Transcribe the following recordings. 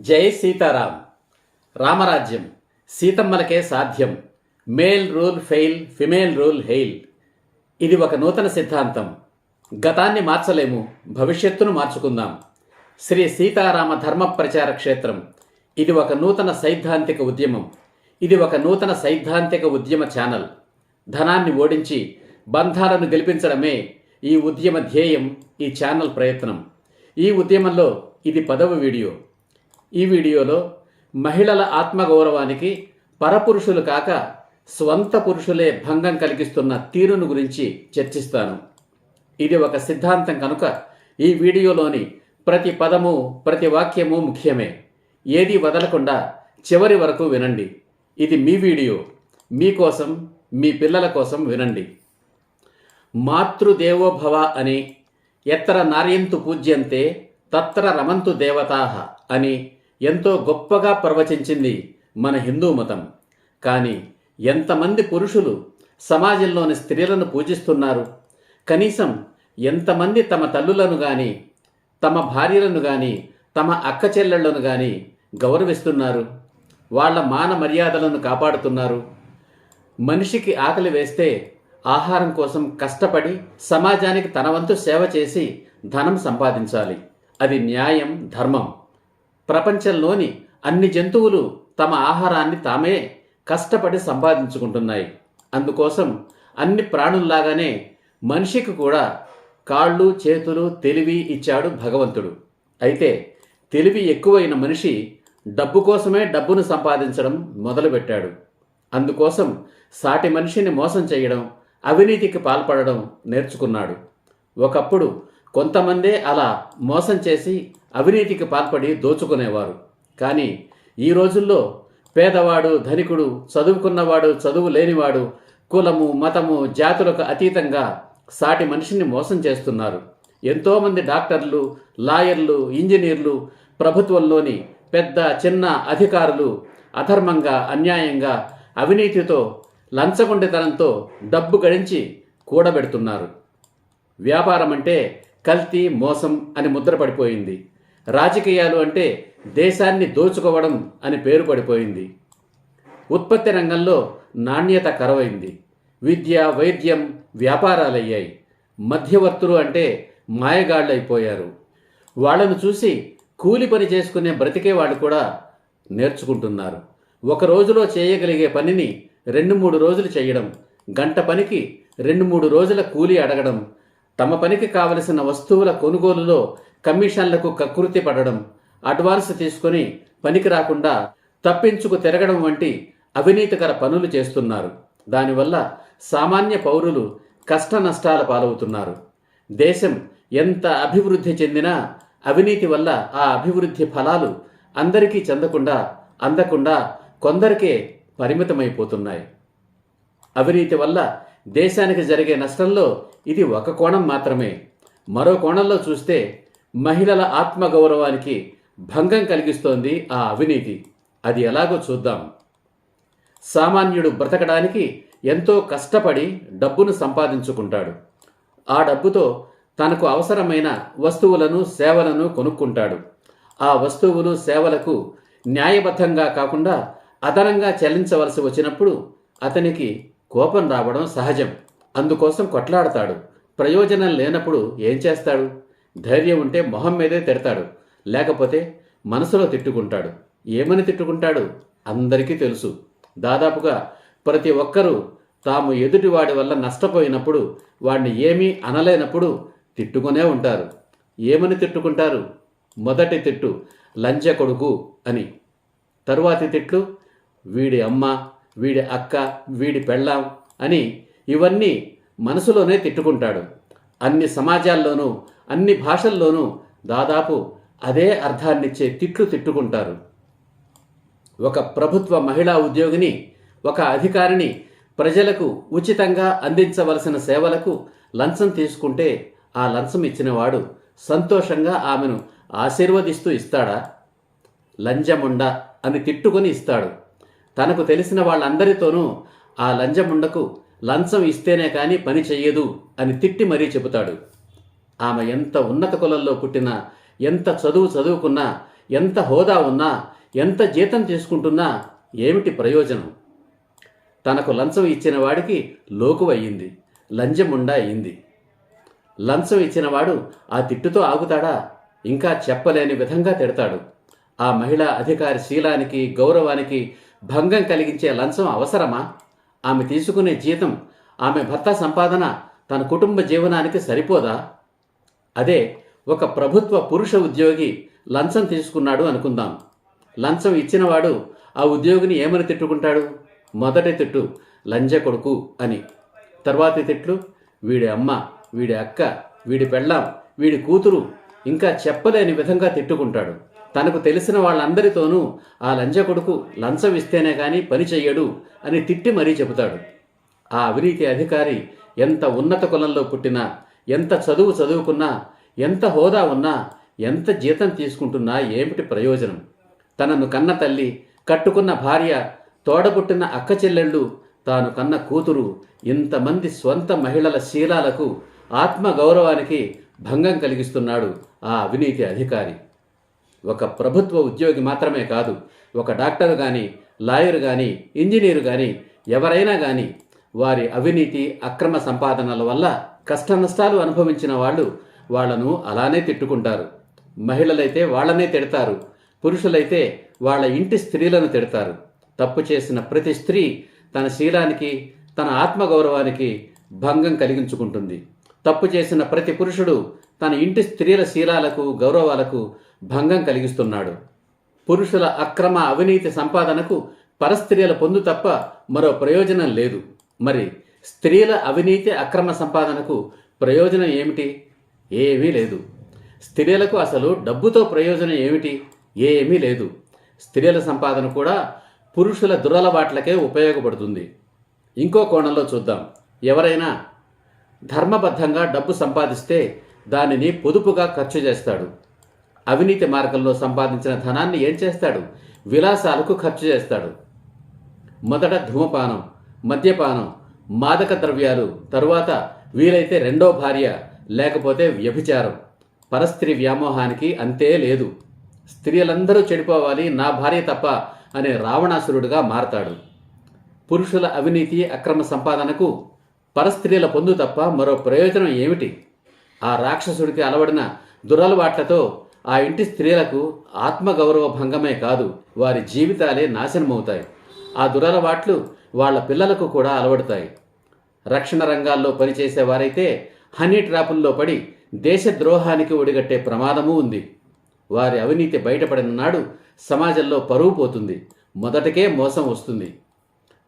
జై సీతారాం. రామరాజ్యం సీతమ్మలకే సాధ్యం. Male rule fail, female rule hail. ఇది ఒక నూతన సిద్ధాంతం. గతాన్ని మార్చలేము, భవిష్యత్తును మార్చుకుందాం. శ్రీ సీతారామ ధర్మ ప్రచార క్షేత్రం. ఇది ఒక నూతన సైద్ధాంతిక ఉద్యమం. ఇది ఒక నూతన సైద్ధాంతిక ఉద్యమ ఛానల్. ధనాన్ని ఓడించి బంధాలను గెలిపించడమే ఈ ఉద్యమ ధ్యేయం, ఈ ఛానల్ ప్రయత్నం. ఈ ఉద్యమంలో ఇది 10వ వీడియో. ఈ వీడియోలో మహిళల ఆత్మగౌరవానికి పరపురుషులు కాక స్వంత పురుషులే భంగం కలిగిస్తున్న తీరును గురించి చర్చిస్తాను. ఇది ఒక సిద్ధాంతం కనుక ఈ వీడియోలోని ప్రతి పదము, ప్రతి వాక్యము ముఖ్యమే. ఏది వదలకుండా చివరి వరకు వినండి. ఇది మీ వీడియో, మీకోసం, మీ పిల్లల కోసం వినండి. మాతృదేవోభవ అని, ఎత్ర నార్యంతు పూజ్యంతే తత్ర రమంతు దేవతాః అని ఎంతో గొప్పగా ప్రవచించింది మన హిందూ మతం. కానీ ఎంతమంది పురుషులు సమాజంలోని స్త్రీలను పూజిస్తున్నారు? కనీసం ఎంతమంది తమ తల్లులను కానీ, తమ భార్యలను కానీ, తమ అక్క చెల్లెళ్లను కానీ గౌరవిస్తున్నారు? వాళ్ళ మాన మర్యాదలను కాపాడుతున్నారు? మనిషికి ఆకలి వేస్తే ఆహారం కోసం కష్టపడి సమాజానికి తన వంతు సేవ చేసి ధనం సంపాదించాలి. అది న్యాయం, ధర్మం. ప్రపంచంలోని అన్ని జంతువులు తమ ఆహారాన్ని తామే కష్టపడి సంపాదించుకుంటున్నాయి. అందుకోసం అన్ని ప్రాణుల్లాగానే మనిషికి కూడా కాళ్ళు, చేతులు, తెలివి ఇచ్చాడు భగవంతుడు. అయితే తెలివి ఎక్కువైన మనిషి డబ్బు కోసమే డబ్బును సంపాదించడం మొదలుపెట్టాడు. అందుకోసం సాటి మనిషిని మోసం చేయడం, అవినీతికి పాల్పడడం నేర్చుకున్నాడు. ఒకప్పుడు కొంతమందే అలా మోసం చేసి అవినీతికి పాల్పడి దోచుకునేవారు. కానీ ఈ రోజుల్లో పేదవాడు, ధనికుడు, చదువుకున్నవాడు, చదువు లేనివాడు, కులము, మతము, జాతులకు అతీతంగా సాటి మనిషిని మోసం చేస్తున్నారు. ఎంతోమంది డాక్టర్లు, లాయర్లు, ఇంజనీర్లు, ప్రభుత్వంలోని పెద్ద చిన్న అధికారులు అధర్మంగా, అన్యాయంగా, అవినీతితో, లంచగొండితనంతో డబ్బు గడించి కూడబెడుతున్నారు. వ్యాపారం అంటే కల్తీ, మోసం అని ముద్ర పడిపోయింది. రాజకీయాలు అంటే దేశాన్ని దోచుకోవడం అని పేరు పడిపోయింది. ఉత్పత్తి రంగంలో నాణ్యత కరువైంది. విద్య, వైద్యం వ్యాపారాలయ్యాయి. మధ్యవర్తులు అంటే మాయగాళ్ళైపోయారు. వాళ్లను చూసి కూలి పని చేసుకునే బ్రతికే వాళ్ళు కూడా నేర్చుకుంటున్నారు. ఒక రోజులో చేయగలిగే పనిని 2-3 రోజులు చేయడం, గంట పనికి 2-3 రోజుల కూలి అడగడం, తమ పనికి కావలసిన వస్తువుల కొనుగోలులో కమిషన్లకు కకృతి పడడం, అడ్వాన్స్ తీసుకొని పనికి రాకుండా తప్పించుకు తిరగడం వంటి అవినీతికర పనులు చేస్తున్నారు. దానివల్ల సామాన్య పౌరులు కష్ట నష్టాల పాలవుతున్నారు. దేశం ఎంత అభివృద్ధి చెందినా అవినీతి వల్ల ఆ అభివృద్ధి ఫలాలు అందరికీ అందకుండా కొందరికే పరిమితమైపోతున్నాయి. అవినీతి వల్ల దేశానికి జరిగే నష్టంలో ఇది ఒక కోణం మాత్రమే. మరో కోణంలో చూస్తే మహిళల ఆత్మగౌరవానికి భంగం కలిగిస్తోంది ఆ అవినీతి. అది ఎలాగో చూద్దాం. సామాన్యుడు బ్రతకడానికి ఎంతో కష్టపడి డబ్బును సంపాదించుకుంటాడు. ఆ డబ్బుతో తనకు అవసరమైన వస్తువులను, సేవలను కొనుక్కుంటాడు. ఆ వస్తువులు, సేవలకు న్యాయబద్ధంగా కాకుండా అదనంగా చెల్లించవలసి వచ్చినప్పుడు అతనికి కోపం రావడం సహజం. అందుకోసం కొట్లాడతాడు. ప్రయోజనం లేనప్పుడు ఏం చేస్తాడు? ధైర్యం ఉంటే మొహం మీదే తిడతాడు, లేకపోతే మనసులో తిట్టుకుంటాడు. ఏమని తిట్టుకుంటాడు? అందరికీ తెలుసు. దాదాపుగా ప్రతి ఒక్కరూ తాము ఎదుటివాడి వల్ల నష్టపోయినప్పుడు, వాడిని ఏమీ అనలేనప్పుడు తిట్టుకునే ఉంటారు. ఏమని తిట్టుకుంటారు? మొదటి తిట్టు లంచ కొడుకు అని. తరువాతి తిట్లు వీడి అమ్మ, వీడి అక్క, వీడి పెళ్ళాం అని. ఇవన్నీ మనసులోనే తిట్టుకుంటాడు. అన్ని సమాజాల్లోనూ, అన్ని భాషల్లోనూ దాదాపు అదే అర్థాన్నిచ్చే తిట్లు తిట్టుకుంటారు. ఒక ప్రభుత్వ మహిళా ఉద్యోగిని, ఒక అధికారిని ప్రజలకు ఉచితంగా అందించవలసిన సేవలకు లంచం తీసుకుంటే ఆ లంచం ఇచ్చినవాడు సంతోషంగా ఆమెను ఆశీర్వదిస్తూ ఇస్తాడా? లంజముండ అని తిట్టుకొని ఇస్తాడు. తనకు తెలిసిన వాళ్ళందరితోనూ ఆ లంజముండకు లంచం ఇస్తేనే కానీ పని చెయ్యదు అని తిట్టి మరీ చెబుతాడు. ఆమె ఎంత ఉన్నత కులంలో పుట్టినా, ఎంత చదువుకున్నా, ఎంత హోదా ఉన్నా, ఎంత జీతం తీసుకుంటున్నా ఏమిటి ప్రయోజనం? తనకు లంచం ఇచ్చిన వాడికి లోకువయ్యింది, లంజముండా అయింది. లంచం ఇచ్చినవాడు ఆ తిట్టుతో ఆగుతాడా? ఇంకా చెప్పలేని విధంగా తిడతాడు. ఆ మహిళా అధికారి శీలానికి, గౌరవానికి భంగం కలిగించే లంచం అవసరమా? ఆమె తీసుకునే జీతం, ఆమె భర్త సంపాదన తన కుటుంబ జీవనానికి సరిపోదా? అదే ఒక ప్రభుత్వ పురుష ఉద్యోగి లంచం తీసుకున్నాడు అనుకుందాం. లంచం ఇచ్చినవాడు ఆ ఉద్యోగిని ఏమని తిట్టుకుంటాడు? మొదటి తిట్టు లంజ కొడుకు అని. తర్వాతి తిట్లు వీడి అమ్మ, వీడి అక్క, వీడి పెళ్ళాం, వీడి కూతురు, ఇంకా చెప్పలేని విధంగా తిట్టుకుంటాడు. తనకు తెలిసిన వాళ్ళందరితోనూ ఆ లంజ కొడుకు లంచం ఇస్తేనే కానీ పని చెయ్యడు అని తిట్టి మరీ చెబుతాడు. ఆ అవినీతి అధికారి ఎంత ఉన్నత కులంలో పుట్టినా, ఎంత చదువు చదువుకున్నా, ఎంత హోదా ఉన్నా, ఎంత జీతం తీసుకుంటున్నా ఏమిటి ప్రయోజనం? తనను కన్న తల్లి, కట్టుకున్న భార్య, తోడబుట్టిన అక్క చెల్లెళ్ళు, తాను కన్న కూతురు, ఇంతమంది స్వంత మహిళల శీలాలకు, ఆత్మగౌరవానికి భంగం కలిగిస్తున్నాడు ఆ అవినీతి అధికారి. ఒక ప్రభుత్వ ఉద్యోగి మాత్రమే కాదు, ఒక డాక్టర్ కానీ, లాయర్ కానీ, ఇంజనీరు కానీ, ఎవరైనా కానీ వారి అవినీతి అక్రమ సంపాదనల వల్ల కష్టనష్టాలు అనుభవించిన వాళ్ళు వాళ్లను అలానే తిట్టుకుంటారు. మహిళలైతే వాళ్లనే తిడతారు, పురుషులైతే వాళ్ళ ఇంటి స్త్రీలను తిడతారు. తప్పు చేసిన ప్రతి స్త్రీ తన శీలానికి, తన ఆత్మగౌరవానికి భంగం కలిగించుకుంటుంది. తప్పు చేసిన ప్రతి పురుషుడు తన ఇంటి స్త్రీల శీలాలకు, గౌరవాలకు భంగం కలిగిస్తున్నాడు. పురుషుల అక్రమ అవినీతి సంపాదనకు పరస్త్రీల పొందు తప్ప మరో ప్రయోజనం లేదు. మరి స్త్రీల అవినీతి అక్రమ సంపాదనకు ప్రయోజనం ఏమిటి? ఏమీ లేదు. స్త్రీలకు అసలు డబ్బుతో ప్రయోజనం ఏమిటి? ఏమీ లేదు. స్త్రీల సంపాదన కూడా పురుషుల దురలవాట్లకే ఉపయోగపడుతుంది. ఇంకో కోణంలో చూద్దాం. ఎవరైనా ధర్మబద్ధంగా డబ్బు సంపాదిస్తే దానిని పొదుపుగా ఖర్చు చేస్తాడు. అవినీతి మార్గంలో సంపాదించిన ధనాన్ని ఏం చేస్తాడు? విలాసాలకు ఖర్చు చేస్తాడు. మొదట ధూమపానం, మద్యపానం, మాదక ద్రవ్యాలు, తరువాత వీలైతే రెండో భార్య, లేకపోతే వ్యభిచారం. పరస్త్రీ వ్యామోహానికి అంతే లేదు. స్త్రీలందరూ చెడిపోవాలి, నా భార్య తప్ప అనే రావణాసురుడుగా మారతాడు. పురుషుల అవినీతి అక్రమ సంపాదనకు పరస్త్రీల పొందు తప్ప మరో ప్రయోజనం ఏమిటి? ఆ రాక్షసుడికి అలవడిన దురలవాట్లతో ఆ ఇంటి స్త్రీలకు ఆత్మగౌరవ భంగమే కాదు, వారి జీవితాలే నాశనమవుతాయి. ఆ దురలవాట్లు వాళ్ళ పిల్లలకు కూడా అలవడతాయి. రక్షణ రంగాల్లో పనిచేసేవారైతే హనీ ట్రాపుల్లో పడి దేశద్రోహానికి ఒడిగట్టే ప్రమాదమూ ఉంది. వారి అవినీతి బయటపడిన నాడు సమాజంలో పరువు పోతుంది, మొదటకే మోసం వస్తుంది.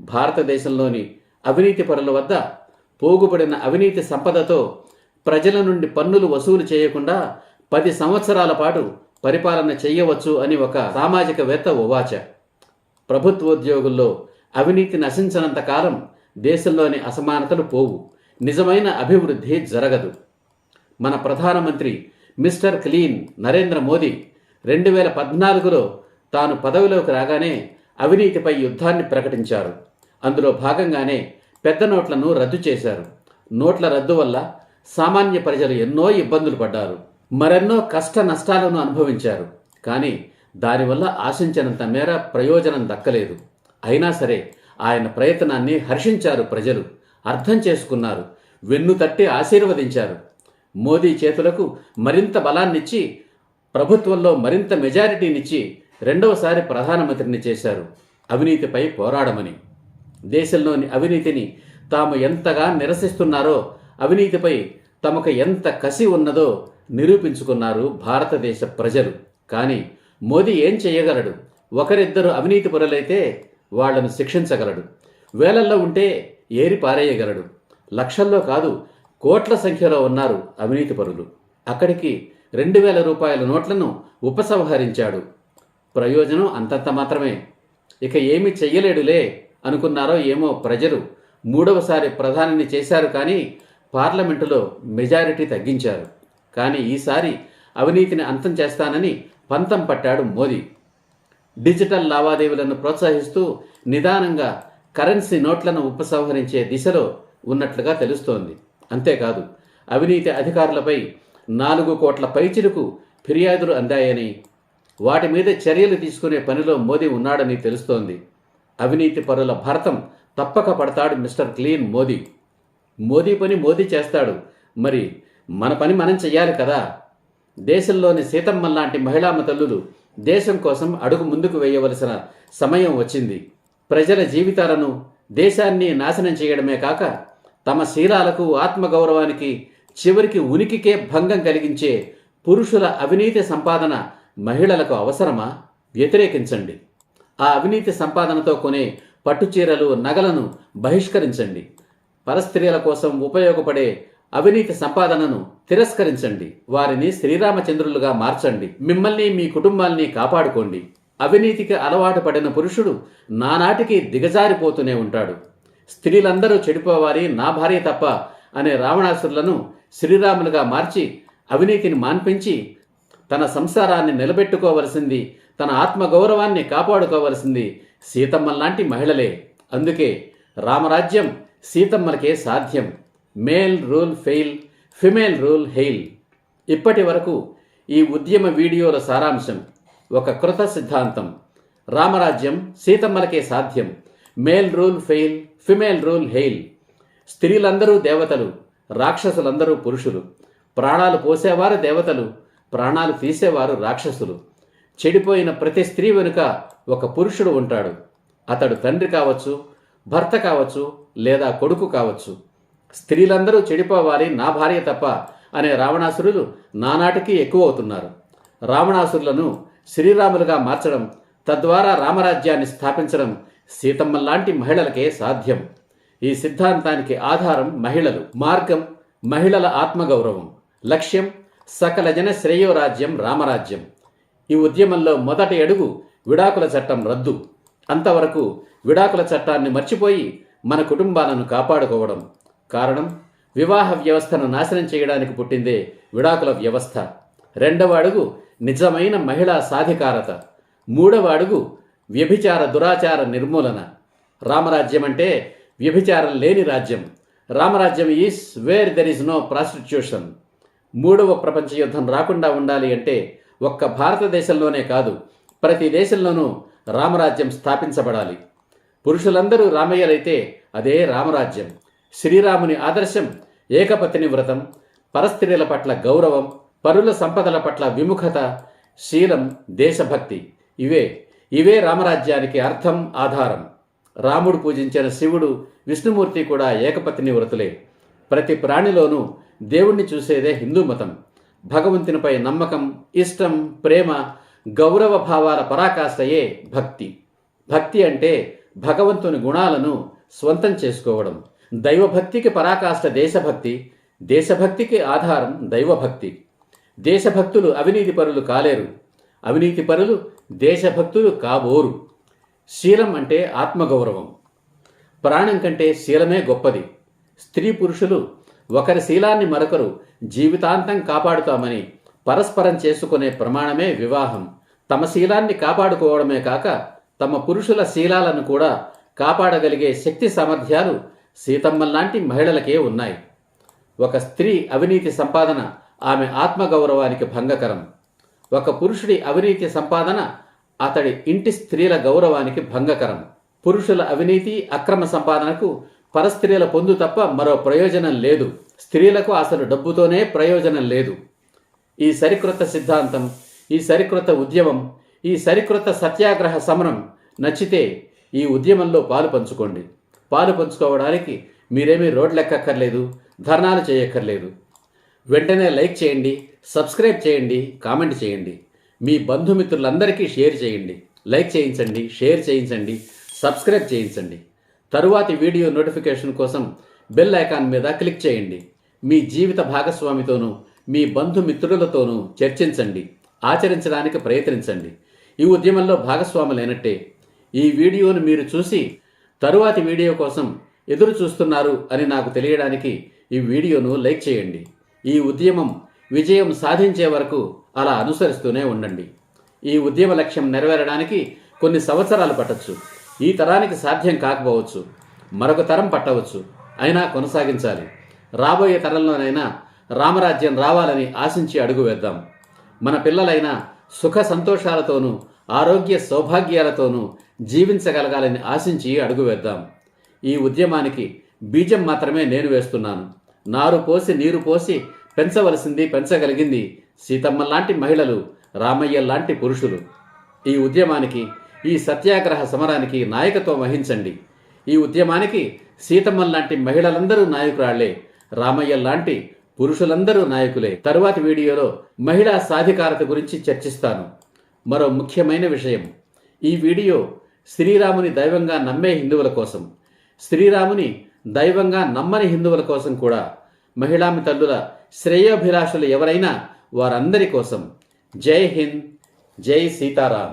భారతదేశంలోని అవినీతి పరుల వద్ద పోగుపడిన అవినీతి సంపదతో ప్రజల నుండి పన్నులు వసూలు చేయకుండా 10 సంవత్సరాల పాటు పరిపాలన చేయవచ్చు అని ఒక సామాజికవేత్త ఉవాచ. ప్రభుత్వోద్యోగుల్లో అవినీతి నశించనంత కాలం దేశంలోని అసమానతలు పోవు, నిజమైన అభివృద్ధి జరగదు. మన ప్రధానమంత్రి మిస్టర్ క్లీన్ నరేంద్ర మోదీ 2014లో తాను పదవిలోకి రాగానే అవినీతిపై యుద్ధాన్ని ప్రకటించారు. అందులో భాగంగానే పెద్ద నోట్లను రద్దు చేశారు. నోట్ల రద్దు వల్ల సామాన్య ప్రజలు ఎన్నో ఇబ్బందులు పడ్డారు, మరెన్నో కష్ట నష్టాలను అనుభవించారు. కానీ దానివల్ల ఆశించినంత మేర ప్రయోజనం దక్కలేదు. అయినా సరే ఆయన ప్రయత్నాన్ని హర్షించారు ప్రజలు, అర్థం చేసుకున్నారు, వెన్నుతట్టి ఆశీర్వదించారు. మోదీ చేతులకు మరింత బలాన్నిచ్చి, ప్రభుత్వంలో మరింత మెజారిటీనిచ్చి రెండవసారి ప్రధానమంత్రిని చేశారు. అవినీతిపై పోరాడమని. దేశంలోని అవినీతిని తాము ఎంతగా నిరసిస్తున్నారో, అవినీతిపై తమకు ఎంత కసి ఉన్నదో నిరూపించుకున్నారు భారతదేశ ప్రజలు. కానీ మోదీ ఏం చేయగలడు? ఒకరిద్దరు అవినీతి పరులైతే వాళ్లను శిక్షించగలడు. వేలల్లో ఉంటే ఏరి పారేయగలడు. లక్షల్లో కాదు, కోట్ల సంఖ్యలో ఉన్నారు అవినీతి పరులు. అక్కడికి 2000 రూపాయల నోట్లను ఉపసంహరించాడు. ప్రయోజనం అంతంత మాత్రమే. ఇక ఏమీ చెయ్యలేడులే అనుకున్నారో ఏమో ప్రజలు. 3వసారి ప్రధానిని చేశారు, కానీ పార్లమెంటులో మెజారిటీ తగ్గించారు. కానీ ఈసారి అవినీతిని అంతం చేస్తానని పంతం పట్టాడు మోదీ. డిజిటల్ లావాదేవీలను ప్రోత్సహిస్తూ నిదానంగా కరెన్సీ నోట్లను ఉపసంహరించే దిశలో ఉన్నట్లుగా తెలుస్తోంది. అంతేకాదు, అవినీతి అధికారులపై 4 కోట్ల పైచిలుకు ఫిర్యాదులు అందాయని, వాటి మీద చర్యలు తీసుకునే పనిలో మోదీ ఉన్నాడని తెలుస్తోంది. అవినీతి పరుల భరతం తప్పక పడతాడు మిస్టర్ క్లీన్ మోదీ. మోదీ పని మోదీ చేస్తాడు, మరి మన పని మనం చెయ్యాలి కదా. దేశంలోని సీతమ్మ లాంటి మహిళామ తల్లులు దేశం కోసం అడుగు ముందుకు వేయవలసిన సమయం వచ్చింది. ప్రజల జీవితాలను, దేశాన్ని నాశనం చేయడమే కాక తమ శీలాలకు, ఆత్మగౌరవానికి, చివరికి ఉనికికే భంగం కలిగించే పురుషుల అవినీతి సంపాదన మహిళలకు అవసరమా? వ్యతిరేకించండి. ఆ అవినీతి సంపాదనతో కొనే పట్టుచీరలు, నగలను బహిష్కరించండి. పరస్త్రీల కోసం ఉపయోగపడే అవినీతి సంపాదనను తిరస్కరించండి. వారిని శ్రీరామచంద్రులుగా మార్చండి. మిమ్మల్ని, మీ కుటుంబాల్ని కాపాడుకోండి. అవినీతికి అలవాటు పడిన పురుషుడు నానాటికి దిగజారిపోతూనే ఉంటాడు. స్త్రీలందరూ చెడిపోవాలి, నా భార్య తప్ప అనే రావణాసురులను శ్రీరాములుగా మార్చి అవినీతిని మాన్పించి తన సంసారాన్ని నిలబెట్టుకోవలసింది, తన ఆత్మగౌరవాన్ని కాపాడుకోవలసింది సీతమ్మ లాంటి మహిళలే. అందుకే రామరాజ్యం సీతమ్మలకే సాధ్యం. Male rule fail, female rule hail. ఇప్పటి వరకు ఈ ఉద్యమ వీడియోల సారాంశం ఒక కృత సిద్ధాంతం. రామరాజ్యం సీతమ్మలకే సాధ్యం. Male rule fail, female rule hail. స్త్రీలందరూ దేవతలు, రాక్షసులందరూ పురుషులు. ప్రాణాలు పోసేవారు దేవతలు, ప్రాణాలు తీసేవారు రాక్షసులు. చెడిపోయిన ప్రతి స్త్రీ వెనుక ఒక పురుషుడు ఉంటాడు. అతడు తండ్రి కావచ్చు, భర్త కావచ్చు, లేదా కొడుకు కావచ్చు. స్త్రీలందరూ చెడిపోవాలి, నా భార్య తప్ప అనే రావణాసురులు నానాటికి ఎక్కువ అవుతున్నారు. రావణాసురులను శ్రీరాములుగా మార్చడం, తద్వారా రామరాజ్యాన్ని స్థాపించడం సీతమ్మ లాంటి మహిళలకే సాధ్యం. ఈ సిద్ధాంతానికి ఆధారం మహిళలు, మార్గం మహిళల ఆత్మగౌరవం, లక్ష్యం సకల జన శ్రేయోరాజ్యం రామరాజ్యం. ఈ ఉద్యమంలో మొదటి అడుగు విడాకుల చట్టం రద్దు. అంతవరకు విడాకుల చట్టాన్ని మర్చిపోయి మన కుటుంబాలను కాపాడుకోవడం. కారణం, వివాహ వ్యవస్థను నాశనం చేయడానికి పుట్టిందే విడాకుల వ్యవస్థ. రెండవ అడుగు నిజమైన మహిళా సాధికారత. మూడవ అడుగు వ్యభిచార దురాచార నిర్మూలన. రామరాజ్యం అంటే వ్యభిచారం లేని రాజ్యం. రామరాజ్యం is where there is no prostitution. మూడవ ప్రపంచ యుద్ధం రాకుండా ఉండాలి అంటే ఒక్క భారతదేశంలోనే కాదు, ప్రతి దేశంలోనూ రామరాజ్యం స్థాపించబడాలి. పురుషులందరూ రామయ్యలైతే అదే రామరాజ్యం. శ్రీరాముని ఆదర్శం ఏకపత్ని వ్రతం, పరస్త్రీల పట్ల గౌరవం, పరుల సంపదల పట్ల విముఖత, శీలం, దేశభక్తి. ఇవే రామరాజ్యానికి అర్థం, ఆధారం. రాముడు పూజించిన శివుడు, విష్ణుమూర్తి కూడా ఏకపత్ని వ్రతులే. ప్రతి ప్రాణిలోనూ దేవుణ్ణి చూసేదే హిందూ మతం. భగవంతునిపై నమ్మకం, ఇష్టం, ప్రేమ, గౌరవ భావాల పరాకాష్ఠయే భక్తి. భక్తి అంటే భగవంతుని గుణాలను స్వంతం చేసుకోవడం. దైవభక్తికి పరాకాష్ఠ దేశభక్తి, దేశభక్తికి ఆధారం దైవభక్తి. దేశభక్తులు అవినీతి పరులు కాలేరు, అవినీతి పరులు దేశభక్తులు కాబోరు. శీలం అంటే ఆత్మగౌరవం. ప్రాణం కంటే శీలమే గొప్పది. స్త్రీ పురుషులు ఒకరి శీలాన్ని మరొకరు జీవితాంతం కాపాడుతామని పరస్పరం చేసుకునే ప్రమాణమే వివాహం. తమ శీలాన్ని కాపాడుకోవడమే కాక తమ పురుషుల శీలాలను కూడా కాపాడగలిగే శక్తి సామర్థ్యాలు సీతమ్మలాంటి మహిళలకే ఉన్నాయి. ఒక స్త్రీ అవినీతి సంపాదన ఆమె ఆత్మగౌరవానికి భంగకరం. ఒక పురుషుడి అవినీతి సంపాదన అతడి ఇంటి స్త్రీల గౌరవానికి భంగకరం. పురుషుల అవినీతి, అక్రమ సంపాదనకు పరస్త్రీల పొందు తప్ప మరో ప్రయోజనం లేదు. స్త్రీలకు అసలు డబ్బుతోనే ప్రయోజనం లేదు. ఈ సరికొత్త సిద్ధాంతం, ఈ సరికొత్త ఉద్యమం, ఈ సరికొత్త సత్యాగ్రహ సమరం నచ్చితే ఈ ఉద్యమంలో పాలు పంచుకోండి. పాలు పంచుకోవడానికి మీరేమీ రోడ్లెక్కక్కర్లేదు, ధర్నాలు చేయక్కర్లేదు. వెంటనే లైక్ చేయండి, సబ్స్క్రైబ్ చేయండి, కామెంట్ చేయండి. మీ బంధుమిత్రులందరికీ షేర్ చేయండి. లైక్ చేయించండి, షేర్ చేయించండి, సబ్స్క్రైబ్ చేయించండి. తరువాతి వీడియో నోటిఫికేషన్ కోసం బెల్ ఐకాన్ మీద క్లిక్ చేయండి. మీ జీవిత భాగస్వామితోనూ మీ బంధుమిత్రులతోనూ చర్చించండి, ఆచరించడానికి ప్రయత్నించండి. ఈ ఉద్యమంలో భాగస్వాములైనట్టే. ఈ వీడియోను మీరు చూసి తరువాతి వీడియో కోసం ఎదురు చూస్తున్నారు అని నాకు తెలియడానికి ఈ వీడియోను లైక్ చేయండి. ఈ ఉద్యమం విజయం సాధించే వరకు అలా అనుసరిస్తూనే ఉండండి. ఈ ఉద్యమ లక్ష్యం నెరవేరడానికి కొన్ని సంవత్సరాలు పట్టవచ్చు. ఈ తరానికి సాధ్యం కాకపోవచ్చు, మరొక తరం పట్టవచ్చు. అయినా కొనసాగించాలి. రాబోయే తరంలోనైనా రామరాజ్యం రావాలని ఆశించి అడుగు వేద్దాం. మన పిల్లలైనా సుఖ సంతోషాలతోనూ ఆరోగ్య సౌభాగ్యాలతోనూ జీవించగలగాలని ఆశించి అడుగు వేద్దాం. ఈ ఉద్యమానికి బీజం మాత్రమే నేను వేస్తున్నాను. నారు పోసి నీరు పోసి పెంచవలసింది పెంచగలిగింది సీతమ్మ లాంటి మహిళలు, రామయ్య లాంటి పురుషులు. ఈ ఉద్యమానికి, ఈ సత్యాగ్రహ సమరానికి నాయకత్వం వహించండి. ఈ ఉద్యమానికి సీతమ్మ లాంటి మహిళలందరూ నాయకురాళ్లే, రామయ్య లాంటి పురుషులందరూ నాయకులే. తరువాతి వీడియోలో మహిళా సాధికారత గురించి చర్చిస్తాను. మరో ముఖ్యమైన విషయం, ఈ వీడియో శ్రీరాముని దైవంగా నమ్మే హిందువుల కోసం, శ్రీరాముని దైవంగా నమ్మని హిందువుల కోసం కూడా, మహిళామి తల్లుల శ్రేయోభిలాషులు ఎవరైనా వారందరి కోసం. జై హింద్, జై సీతారాం.